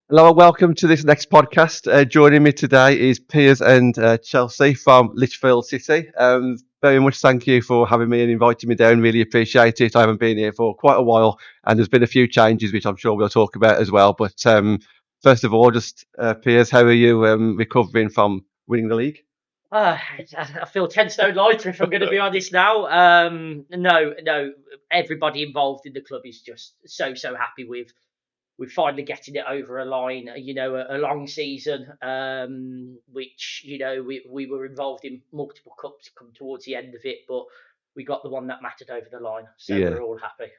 Hello and welcome to this next podcast. Joining me today is Piers and Chelsea from Lichfield City. Very much thank you for having me and inviting me down. Really appreciate it. I haven't been here for quite a while and there's been a few changes which I'm sure we'll talk about as well. But first of all, just Piers, how are you recovering from winning the league? I feel 10 stone lighter if I'm going to be honest now. No, everybody involved in the club is just so happy with finally getting it over a line. A long season, which we were involved in multiple cups come towards the end of it, but we got the one that mattered over the line, so Yeah. we're all happy.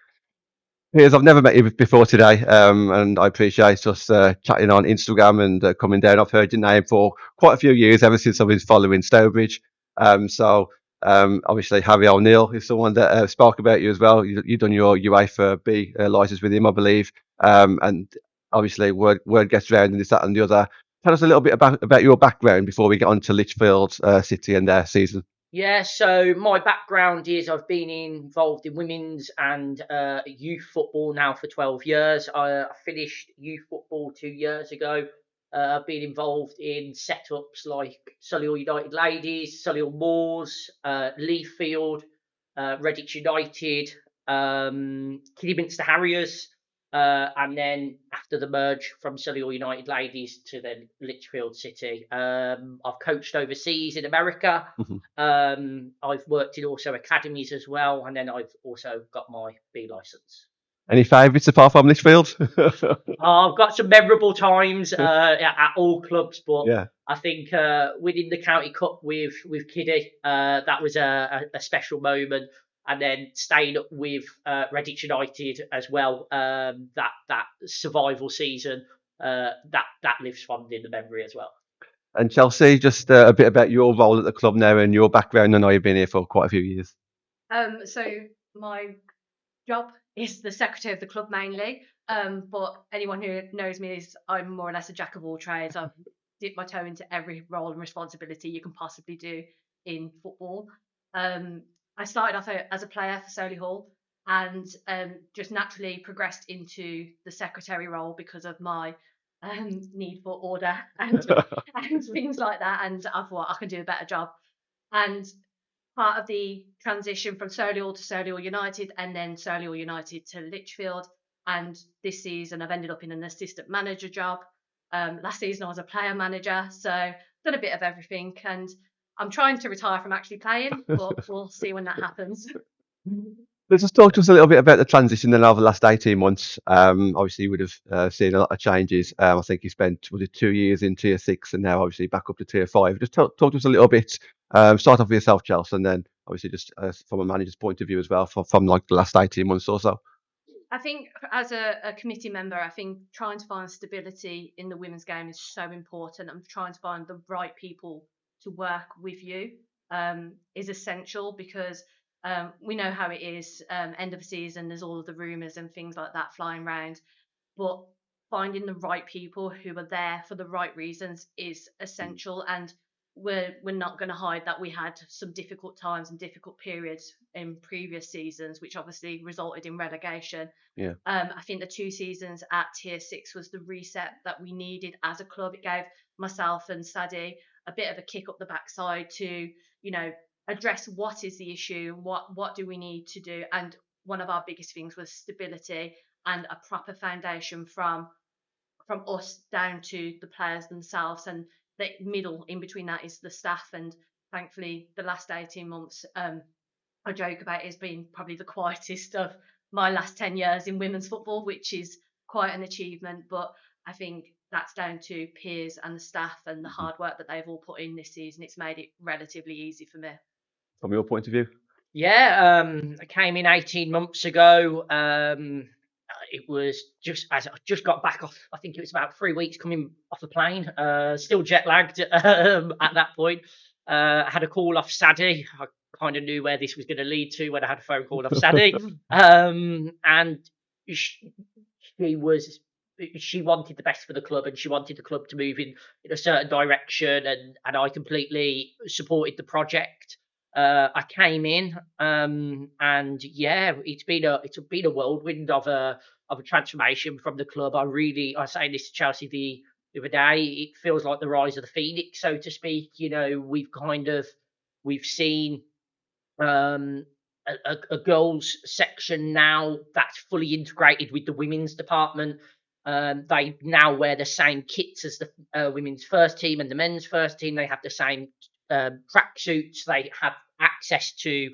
Piers, I've never met you before today, and I appreciate us chatting on Instagram and coming down. I've heard your name for quite a few years, ever since I was following Stowbridge. Obviously, Harry O'Neill is someone that spoke about you as well. You've done your UEFA B license with him, I believe. And obviously, word gets around and this, that, and the other. Tell us a little bit about your background before we get on to Lichfield City and their season. Yeah, so my background is I've been involved in women's and youth football now for 12 years. I finished youth football 2 years ago. I've been involved in setups like Solihull United Ladies, Solihull Moors, Lichfield, Redditch United, Kidderminster Harriers, and then after the merge from Solihull United Ladies to then Lichfield City. I've coached overseas in America. I've worked in also academies as well, and then I've also got my B license. Any favourites apart from Lichfield? I've got some memorable times at all clubs, but Yeah. I think winning the county cup with Kiddie, that was a special moment, and then staying up with Redditch United as well. That survival season, that lives fond in the memory as well. And Chelsea, just a bit about your role at the club now and your background. I know you've been here for quite a few years. So my job is the secretary of the club mainly. But anyone who knows me is I'm more or less a jack of all trades. I've dipped my toe into every role and responsibility you can possibly do in football. I started off as a player for Solihull and just naturally progressed into the secretary role because of my need for order and things like that. And I thought I can do a better job. And part of the transition from Solihull to Solihull United and then Solihull United to Lichfield. And this season, I've ended up in an assistant manager job. Last season, I was a player manager, so done a bit of everything. And I'm trying to retire from actually playing, but we'll see when that happens. Let's just talk to us a little bit about the transition then over the last 18 months. Obviously, you would have seen a lot of changes. I think you spent, was it 2 years in tier six and now obviously back up to tier five. Just talk to us a little bit. Start off with yourself, Chelsea, and then obviously just from a manager's point of view as well from like the last 18 months or so. I think as a committee member, I think trying to find stability in the women's game is so important. And trying to find the right people to work with you is essential because we know how it is. End of the season, there's all of the rumours and things like that flying around. But finding the right people who are there for the right reasons is essential. And we're not going to hide that we had some difficult times and difficult periods in previous seasons, which obviously resulted in relegation. Yeah. I think the 2 seasons at tier six was the reset that we needed as a club. It gave myself and Sadie a bit of a kick up the backside to, address what is the issue, what do we need to do, and one of our biggest things was stability and a proper foundation from us down to the players themselves, and the middle in between that is the staff. And thankfully the last 18 months, I joke about it as being probably the quietest of my last 10 years in women's football, which is quite an achievement. But I think that's down to Piers and the staff and the hard work that they've all put in this season. It's made it relatively easy for me. From your point of view. Yeah, I came in 18 months ago. It was just as I just got back off. I think it was about 3 weeks coming off a plane. Still jet lagged at that point. I had a call off Sadie. I kind of knew where this was going to lead to when I had a phone call off Sadie. And she wanted the best for the club and she wanted the club to move in a certain direction, and I completely supported the project. I came in, and yeah, it's been a whirlwind of a transformation from the club. I was saying this to Chelsea the other day. It feels like the rise of the phoenix, so to speak. We've seen a girls section now that's fully integrated with the women's department. They now wear the same kits as the women's first team and the men's first team. They have the same tracksuits. They have access to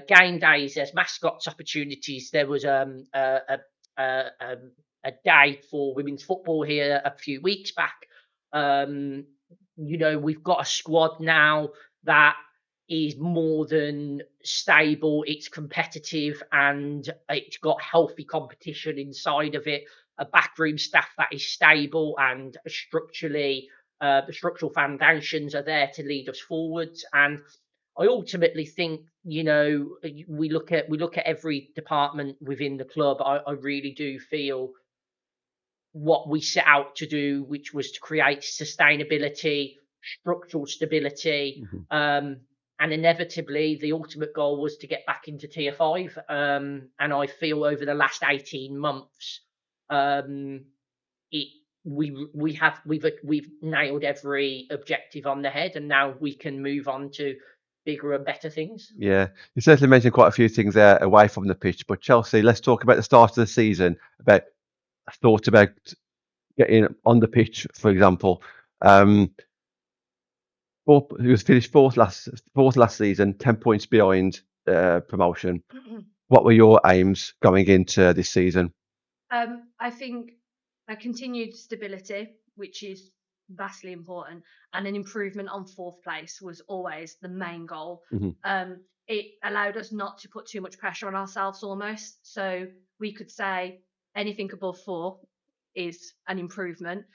game days. There's mascots opportunities. There was a day for women's football here a few weeks back. We've got a squad now that is more than stable. It's competitive and it's got healthy competition inside of it. A backroom staff that is stable and structurally, the structural foundations are there to lead us forwards. And I ultimately think, we look at every department within the club. I really do feel what we set out to do, which was to create sustainability, structural stability, and inevitably the ultimate goal was to get back into tier 5. And I feel over the last 18 months, we've nailed every objective on the head, and now we can move on to bigger and better things. Yeah, you certainly mentioned quite a few things there away from the pitch, but Chelsea, let's talk about the start of the season, about thoughts about getting on the pitch, for example. He was finished fourth last season, 10 points behind promotion. What were your aims going into this season? I think a continued stability, which is vastly important, and an improvement on fourth place was always the main goal. It allowed us not to put too much pressure on ourselves almost. So we could say anything above 4 is an improvement.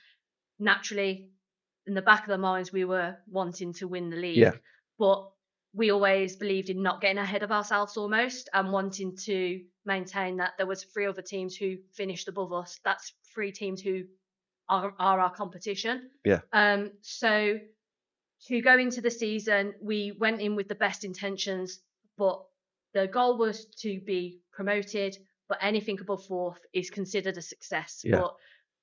Naturally, in the back of their minds, we were wanting to win the league, but we always believed in not getting ahead of ourselves almost, and wanting to maintain that there was 3 other teams who finished above us. That's 3 teams who are our competition. So to go into the season, we went in with the best intentions, but the goal was to be promoted, but anything above 4th is considered a success. But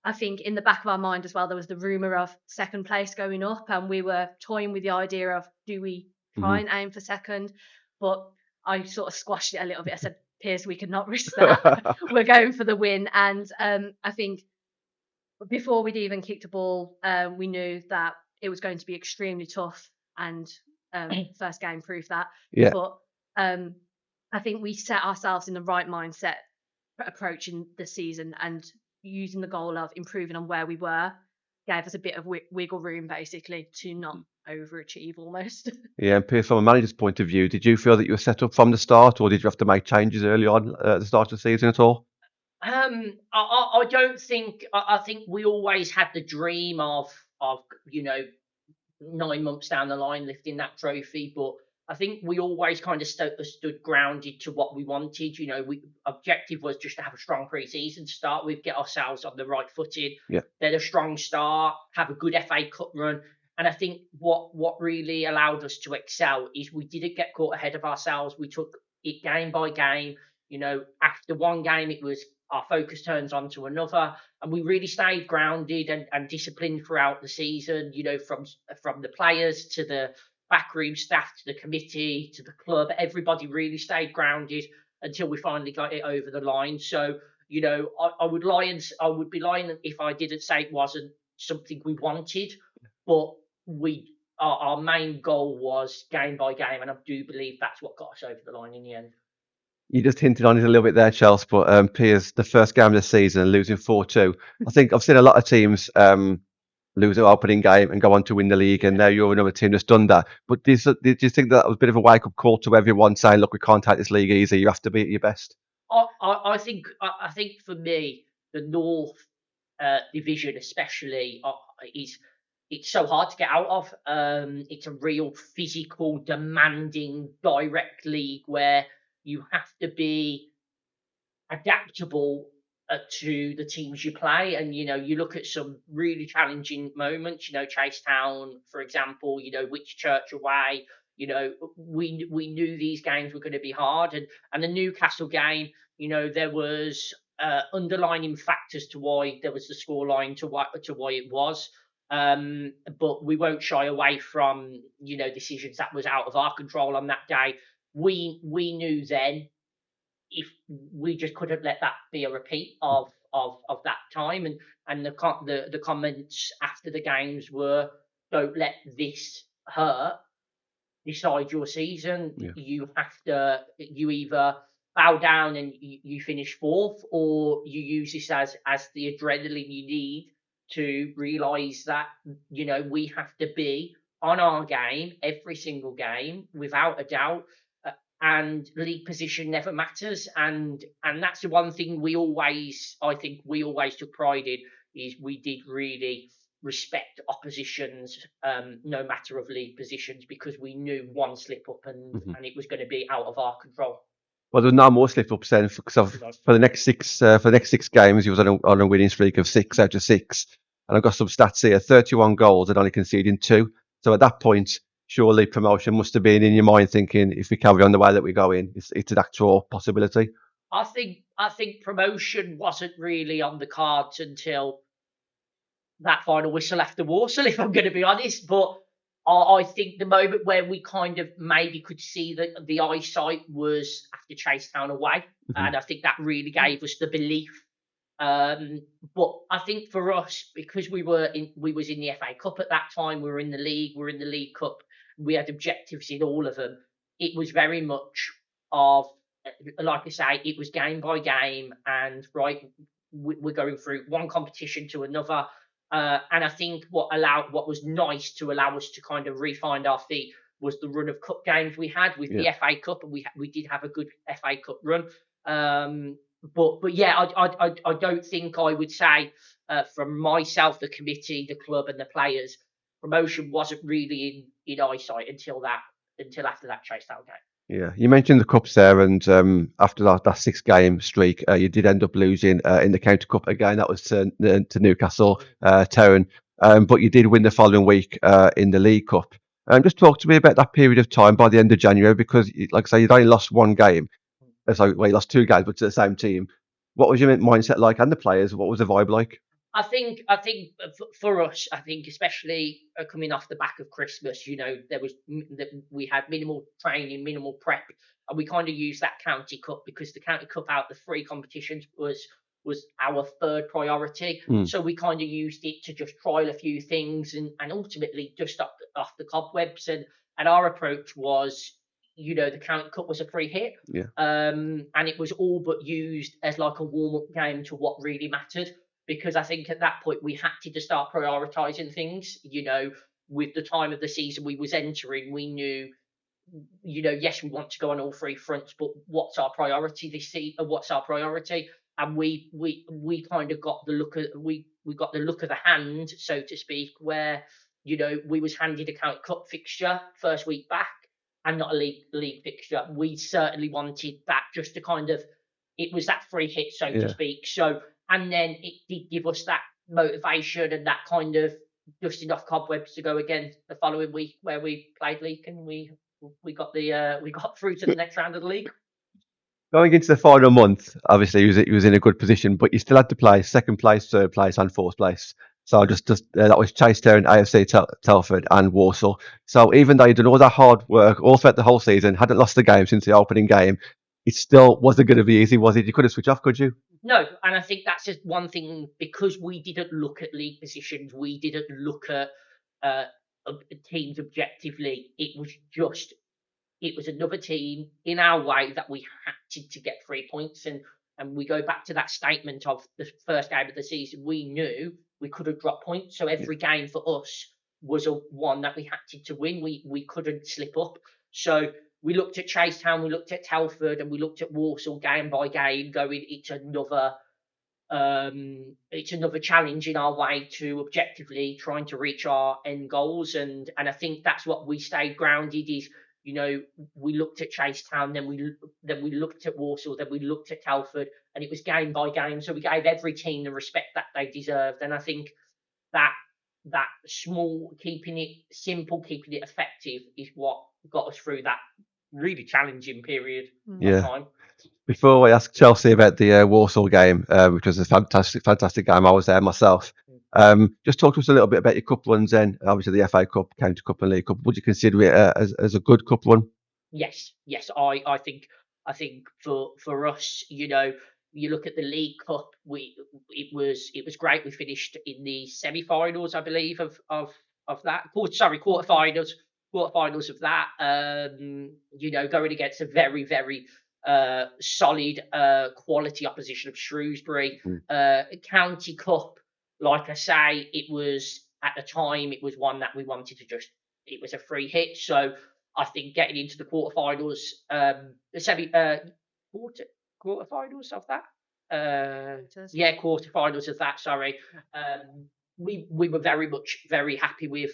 I think in the back of our mind as well, there was the rumour of 2nd place going up, and we were toying with the idea of, do we try and aim for 2nd? But I sort of squashed it a little bit. I said, Piers, we cannot risk that. We're going for the win. And I think before we'd even kicked a ball, we knew that it was going to be extremely tough, and first game proved that. But I think we set ourselves in the right mindset approaching the season, and using the goal of improving on where we were gave us a bit of wiggle room basically to not overachieve almost. And Piers, from a manager's point of view, did you feel that you were set up from the start, or did you have to make changes early on at the start of the season at all? I don't think. I think we always had the dream of 9 months down the line lifting that trophy, but I think we always kind of stood grounded to what we wanted. Objective was just to have a strong pre-season to start with, get ourselves on the right footing, then a strong start, have a good FA Cup run. And I think what really allowed us to excel is we didn't get caught ahead of ourselves. We took it game by game. After one game, it was our focus turns on to another, and we really stayed grounded and disciplined throughout the season. From the players to the backroom staff to the committee to the club, everybody really stayed grounded until we finally got it over the line. So I would be lying if I didn't say it wasn't something we wanted, but our main goal was game by game, and I do believe that's what got us over the line in the end. You just hinted on it a little bit there, Chelsea, but Piers, the first game of the season, losing 4-2. I think I've seen a lot of teams lose their opening game and go on to win the league, and now you're another team that's done that. But did you think that was a bit of a wake-up call to everyone, saying, look, we can't take this league easy, you have to be at your best? I think for me, the North division especially it's so hard to get out of. It's a real physical, demanding, direct league where you have to be adaptable to the teams you play. And, you look at some really challenging moments, Chasetown, for example, Whitchurch away, we knew these games were going to be hard. And the Newcastle game, there was underlining factors to why there was the scoreline to why it was. But we won't shy away from decisions that was out of our control on that day. We knew then if we just couldn't let that be a repeat of that time, and the comments after the games were, don't let this hurt decide your season. You either bow down and you finish fourth, or you use this as the adrenaline you need to realise that we have to be on our game every single game without a doubt, and league position never matters, and that's the one thing I think we always took pride in, is we did really respect oppositions, no matter of league positions, because we knew one slip up and it was going to be out of our control. Well, there was no more slip ups then, because for the next six games, he was on a winning streak of 6 out of 6, and I've got some stats here: 31 goals and only conceding 2. So at that point, surely promotion must have been in your mind, thinking if we carry on the way that we're going, it's an actual possibility. I think promotion wasn't really on the cards until that final whistle after Walsall, if I'm going to be honest. But I think the moment where we kind of maybe could see that the eyesight was after Chasetown away, and I think that really gave us the belief. But I think for us, because we was in the FA Cup at that time, we were in the League Cup, we had objectives in all of them. It was very much of, like I say, it was game by game, and right, we're going through one competition to another. And I think what was nice to allow us to kind of re-find our feet was the run of cup games we had with the FA Cup, and we did have a good FA Cup run. But yeah, I don't think I would say, from myself, the committee, the club, and the players, promotion wasn't really in eyesight until after that Chasetown game. Yeah, you mentioned the cups there, and after that 6-game streak, you did end up losing in the County Cup again. That was to Newcastle Town, but you did win the following week in the League Cup. Just talk to me about that period of time by the end of January, because, like I say, you'd only lost one game. So, you lost 2 games, but to the same team. What was your mindset like, and the players? What was the vibe like? I think for us, I think especially coming off the back of Christmas, we had minimal training, minimal prep, and we kind of used that County Cup, because the County Cup out of the 3 competitions was our third priority. So we kind of used it to just trial a few things and ultimately dust off the cobwebs. And our approach was, the County Cup was a free hit, and it was all but used as like a warm-up game to what really mattered. Because I think at that point we had to start prioritising things. With the time of the season we was entering, we knew, yes, we want to go on all 3 fronts, but what's our priority this season? What's our priority? And we kind of got the look of the hand, so to speak, where we was handed a County Cup fixture first week back and not a league fixture. We certainly wanted that, just to kind of, it was that free hit, so to speak. So. And then it did give us that motivation and that kind of dusting off cobwebs to go again the following week, where we played league, and we got through to the next round of the league. Going into the final month, obviously he was in a good position, but you still had to play second place, third place, and fourth place. So that was Chasetown, AFC Telford, and Walsall. So even though you'd done all that hard work all throughout the whole season, hadn't lost the game since the opening game, it still wasn't going to be easy, was it? You couldn't switch off, could you? No, and I think that's just one thing, because we didn't look at league positions, we didn't look at teams objectively. It was another team in our way that we had to get 3 points, and we go back to that statement of the first game of the season. We knew we couldn't drop points, so every game for us was one that we had to win. We couldn't slip up. So we looked at Chasetown, we looked at Telford, and we looked at Walsall game by game, going, it's another challenge in our way to objectively trying to reach our end goals. And I think that's what we stayed grounded is, we looked at Chasetown, then we looked at Walsall, then we looked at Telford, and it was game by game. So we gave every team the respect that they deserved. And I think that small, keeping it simple, keeping it effective is what got us through that really challenging period of time. Before I ask Chelsea about the Walsall game, which was a fantastic game, I was there myself. Just talk to us a little bit about your cup runs then. Obviously, the FA Cup, County Cup, and League Cup. Would you consider it as a good cup run? Yes, yes. I think for us, you look at the League Cup. It was great. We finished in the semi-finals, I believe, of that. Quarterfinals of that. Going against a very solid quality opposition of Shrewsbury. County Cup, like I say, it was at the time. It was one that we wanted to just. It was a free hit, so. I think getting into the quarterfinals, the quarterfinals of that. Quarterfinals of that. Sorry, we were very happy with,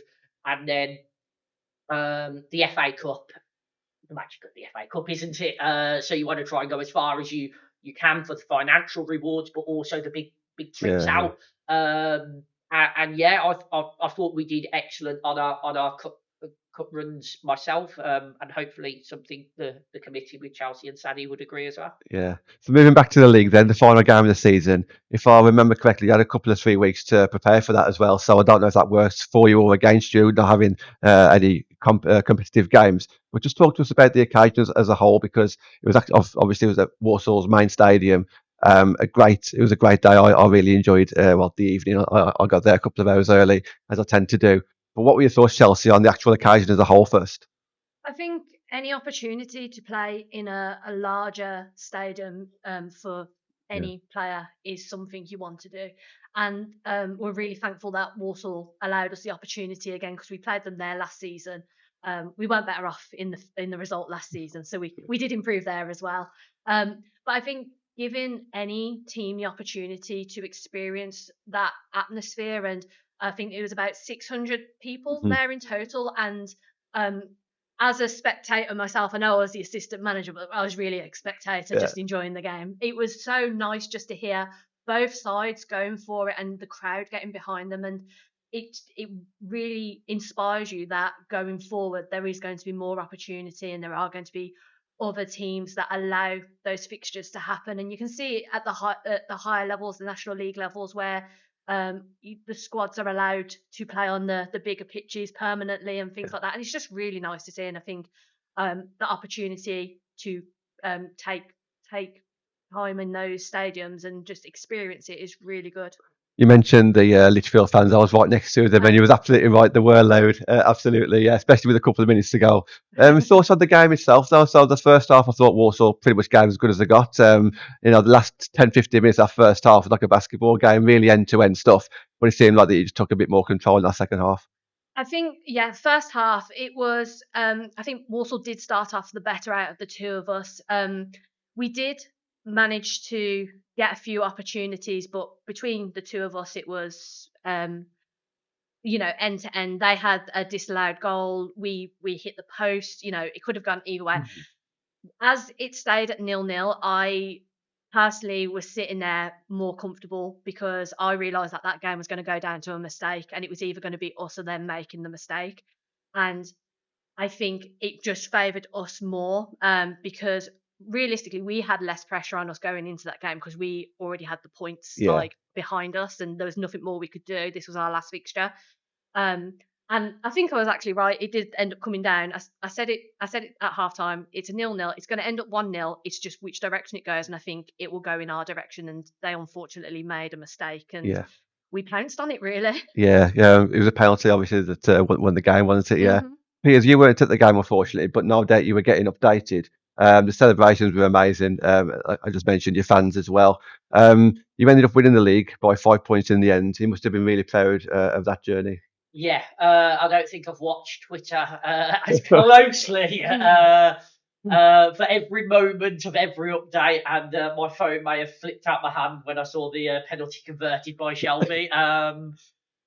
and then the FA Cup. The magic of the FA Cup, isn't it? So you want to try and go as far as you can for the financial rewards, but also the big trips out. I thought we did excellent on our cup runs myself, and hopefully something the committee with Chelsea and Sadie would agree as well. Yeah. So moving back to the league then, the final game of the season, if I remember correctly, you had a couple of 3 weeks to prepare for that as well. So I don't know if that works for you or against you, not having any competitive games. But just talk to us about the occasion as a whole, because it was obviously it was at Warsall's main stadium. It was a great day. I really enjoyed the evening. I got there a couple of hours early, as I tend to do. But what were your thoughts, Chelsea, on the actual occasion as a whole first? I think any opportunity to play in a larger stadium for any player is something you want to do. And we're really thankful that Walsall allowed us the opportunity again, because we played them there last season. We weren't better off in the result last season, so we did improve there as well. But I think giving any team the opportunity to experience that atmosphere, and I think it was about 600 people there in total, and as a spectator myself, I know I was the assistant manager, but I was really a spectator, just enjoying the game. It was so nice just to hear both sides going for it and the crowd getting behind them, and it really inspires you that going forward there is going to be more opportunity, and there are going to be other teams that allow those fixtures to happen. And you can see it at the higher levels, the National League levels, where the squads are allowed to play on the bigger pitches permanently and things like that. And it's just really nice to see. And I think the opportunity to take time in those stadiums and just experience it is really good. You mentioned the Lichfield fans. I was right next to them, and you was absolutely right. They were loud, absolutely, yeah, especially with a couple of minutes to go. Thoughts on the game itself, though? So the first half, I thought Walsall pretty much gave as good as they got. The last 10-15 minutes of that first half was like a basketball game, really end-to-end stuff. But it seemed like that you just took a bit more control in that second half. I think, first half, it was, I think Walsall did start off the better out of the two of us. We did manage to get a few opportunities, but between the two of us, it was, end to end. They had a disallowed goal. We hit the post. It could have gone either way. As it stayed at 0-0, I personally was sitting there more comfortable, because I realised that game was going to go down to a mistake, and it was either going to be us or them making the mistake. And I think it just favoured us more, because realistically we had less pressure on us going into that game, because we already had the points behind us, and there was nothing more we could do. This was our last fixture. And I think I was actually right. It did end up coming down. I said it at halftime. It's a 0-0. It's going to end up 1-0. It's just which direction it goes, and I think it will go in our direction. And they unfortunately made a mistake, and we pounced on it, really. Yeah. It was a penalty, obviously, that won the game, wasn't it? Yeah. Piers, you weren't at the game, unfortunately, but no doubt you were getting updated. The celebrations were amazing. I just mentioned your fans as well. You ended up winning the league by 5 points in the end. You must have been really proud of that journey. Yeah, I don't think I've watched Twitter as closely for every moment of every update, and my phone may have flipped out my hand when I saw the penalty converted by Shelby.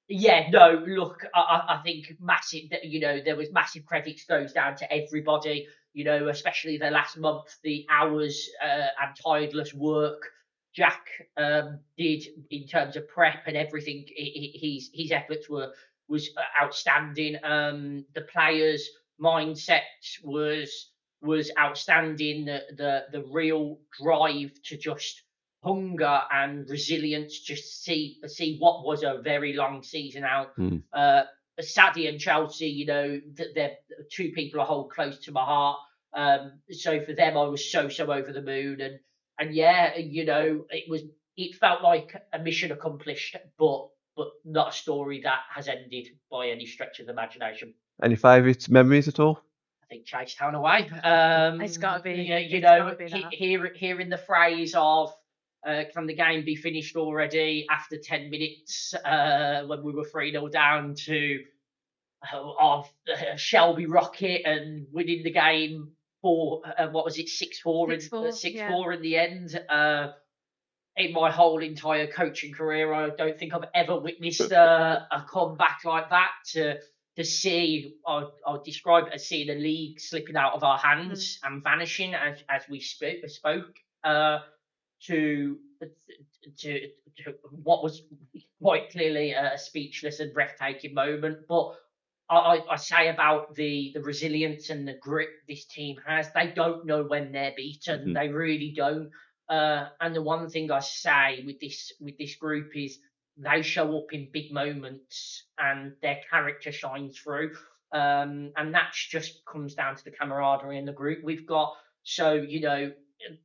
Look, I think massive. There was massive credit goes down to everybody. Especially the last month, the hours and tireless work Jack did in terms of prep and everything. His efforts was outstanding. The players' mindset was was outstanding. The real drive to just hunger and resilience, just see what was a very long season out. Sadie and Chelsea, you know, they're two people I hold close to my heart. So for them, I was so over the moon, and yeah, you know, it felt like a mission accomplished, but not a story that has ended by any stretch of the imagination. Any favourite memories at all? I think Chasetown away. It's got to be. Yeah, you it's know, gotta be that. hearing the phrase of can the game be finished already after 10 minutes when we were 3-0 down to of Shelby Rocket and winning the game for what was it, 6-4 in the end. In my whole entire coaching career, I don't think I've ever witnessed a comeback like that. To see, I'll describe it as seeing a league slipping out of our hands and vanishing as we spoke. To what was quite clearly a speechless and breathtaking moment. But I say about the resilience and the grit this team has, they don't know when they're beaten. They really don't. And the one thing I say with this group is they show up in big moments and their character shines through. And that just comes down to the camaraderie in the group we've got. So, you know,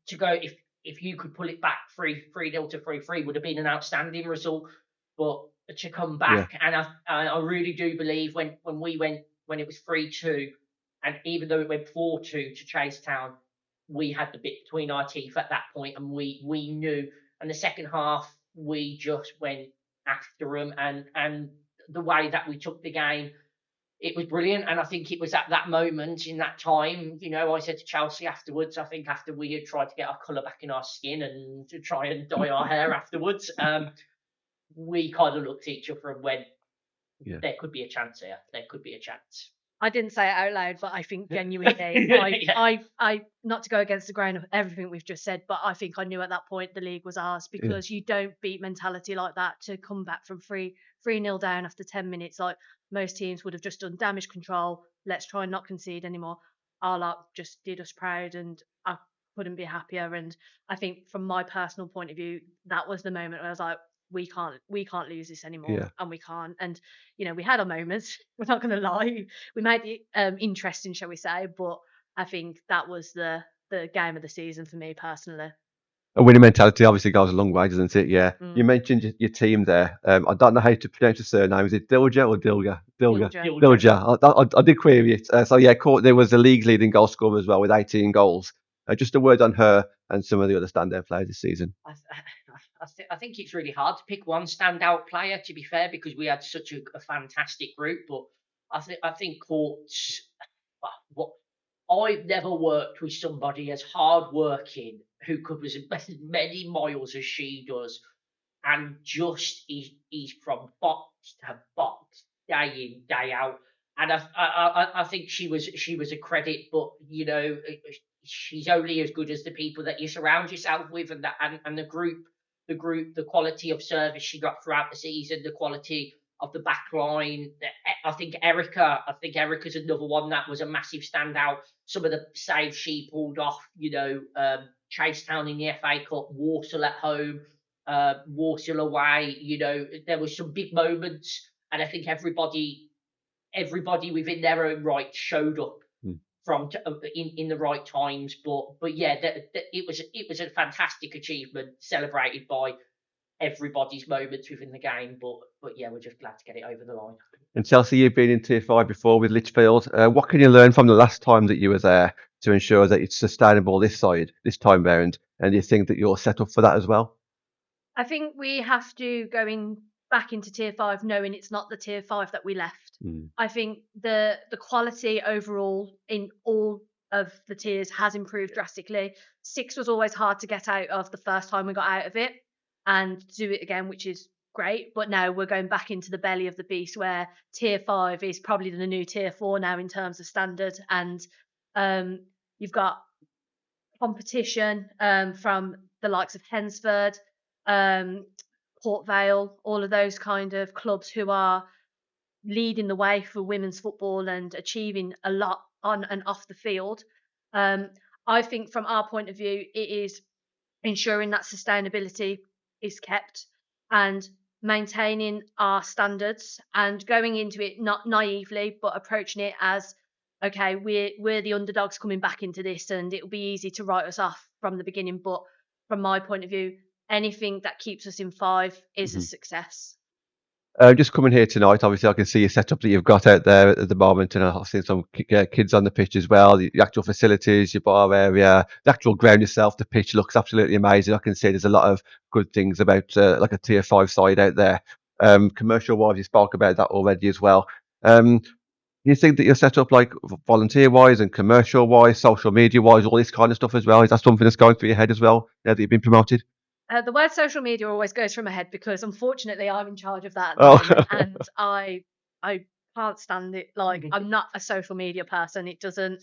to go, if you could pull it back 3-0 to 3-3 would have been an outstanding result. But to come back, and I really do believe when it was 3-2, and even though it went 4-2 to Chasetown, we had the bit between our teeth at that point, and we knew. And the second half, we just went after them, and the way that we took the game, it was brilliant. And I think it was at that moment, in that time, you know, I said to Chelsea afterwards, I think after we had tried to get our colour back in our skin and to try and dye our hair afterwards, we kind of looked at each other and went, there could be a chance here. There could be a chance. I didn't say it out loud, but I think genuinely, I not to go against the grain of everything we've just said, but I think I knew at that point the league was ours, because you don't beat mentality like that to come back from 3-0 down after 10 minutes. Like most teams would have just done damage control. Let's try and not concede anymore. Our lot just did us proud, and I couldn't be happier. And I think from my personal point of view, that was the moment where I was like, we can't lose this anymore, and we can't. And you know, we had our moments. We're not going to lie. We made it interesting, shall we say? But I think that was the game of the season for me personally. A winning mentality obviously goes a long way, doesn't it? Yeah. You mentioned your team there. I don't know how to pronounce the surname. Is it Dilger or Dilger? Dilger. I did query it. So yeah, there was the league's leading goal scorer as well with 18 goals. Just a word on her and some of the other standout players this season. I think it's really hard to pick one standout player, to be fair, because we had such a fantastic group. But I think Court's. I've never worked with somebody as hardworking who covers as many miles as she does, and just he's from box to box, day in, day out. And I think she was a credit, but you know, she's only as good as the people that you surround yourself with, and the group, the quality of service she got throughout the season, the quality of the back line. I think Erica's another one that was a massive standout. Some of the saves she pulled off, you know, Chasetown in the FA Cup, Walsall at home, Walsall away, you know, there were some big moments, and I think everybody within their own right showed up from in the right times. But yeah, it was a fantastic achievement, celebrated by everybody's moments within the game. But yeah, we're just glad to get it over the line. And Chelsea, you've been in Tier 5 before with Lichfield. What can you learn from the last time that you were there to ensure that it's sustainable this time round? And do you think that you're set up for that as well? I think we have to go back into Tier 5 knowing it's not the Tier 5 that we left. I think the quality overall in all of the tiers has improved drastically. 6 was always hard to get out of the first time we got out of it, and do it again, which is great. But now we're going back into the belly of the beast, where Tier 5 is probably the new Tier 4 now in terms of standard. And you've got competition from the likes of Hensford, Port Vale, all of those kind of clubs who are leading the way for women's football and achieving a lot on and off the field. I think from our point of view, it is ensuring that sustainability is kept and maintaining our standards and going into it not naively, but approaching it as, okay, we're the underdogs coming back into this, and it'll be easy to write us off from the beginning. But from my point of view, anything that keeps us in five is a success. Just coming here tonight, obviously I can see your setup that you've got out there at the moment, and I've seen some kids on the pitch as well. The actual facilities, your bar area, the actual ground itself, the pitch looks absolutely amazing. I can see there's a lot of good things about like a tier 5 side out there. Commercial wise, you spoke about that already as well. Do you think that you're set up like volunteer wise and commercial wise, social media wise, all this kind of stuff as well? Is that something that's going through your head as well now that you've been promoted? The word social media always goes through my head because unfortunately I'm in charge of that at the Oh. moment, and I can't stand it. Like, I'm not a social media person. It doesn't.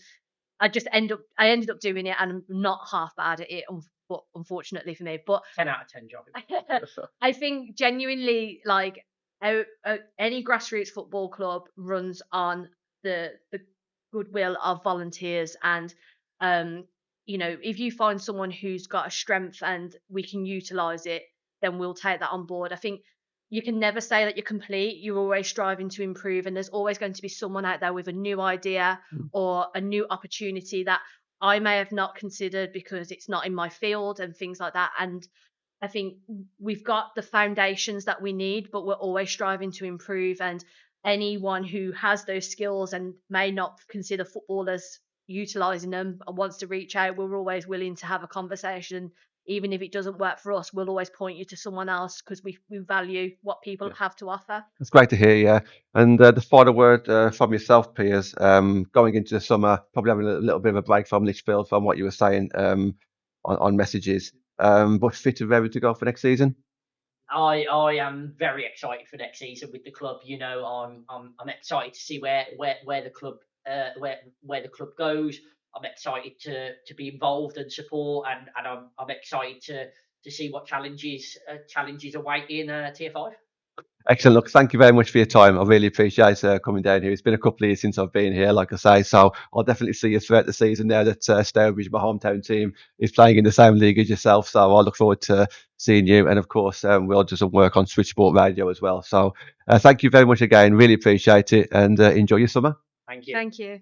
I ended up doing it, and I'm not half bad at it. But unfortunately for me, but 10 out of 10 job. I think genuinely, like, any grassroots football club runs on the goodwill of volunteers, and if you find someone who's got a strength and we can utilize it, then we'll take that on board. I think you can never say that you're complete. You're always striving to improve, and there's always going to be someone out there with a new idea or a new opportunity that I may have not considered because it's not in my field and things like that. And I think we've got the foundations that we need, but we're always striving to improve. And anyone who has those skills and may not consider football as utilizing them and wants to reach out, we're always willing to have a conversation. Even if it doesn't work for us, we'll always point you to someone else because we value what people have to offer. That's great to hear, yeah. And the final word from yourself, Piers, going into the summer, probably having a little bit of a break from Lichfield from what you were saying on messages, but fit and ready to go for next season. I am very excited for next season with the club. I'm excited to see where the club where the club goes. I'm excited to be involved and support, and I'm excited to see what challenges await in Tier 5. Excellent. Look, thank you very much for your time. I really appreciate coming down here. It's been a couple of years since I've been here, like I say, so I'll definitely see you throughout the season now that Stourbridge, my hometown team, is playing in the same league as yourself. So I look forward to seeing you. And of course, we'll do some work on Switchboard Radio as well. So thank you very much again. Really appreciate it, and enjoy your summer. Thank you. Thank you.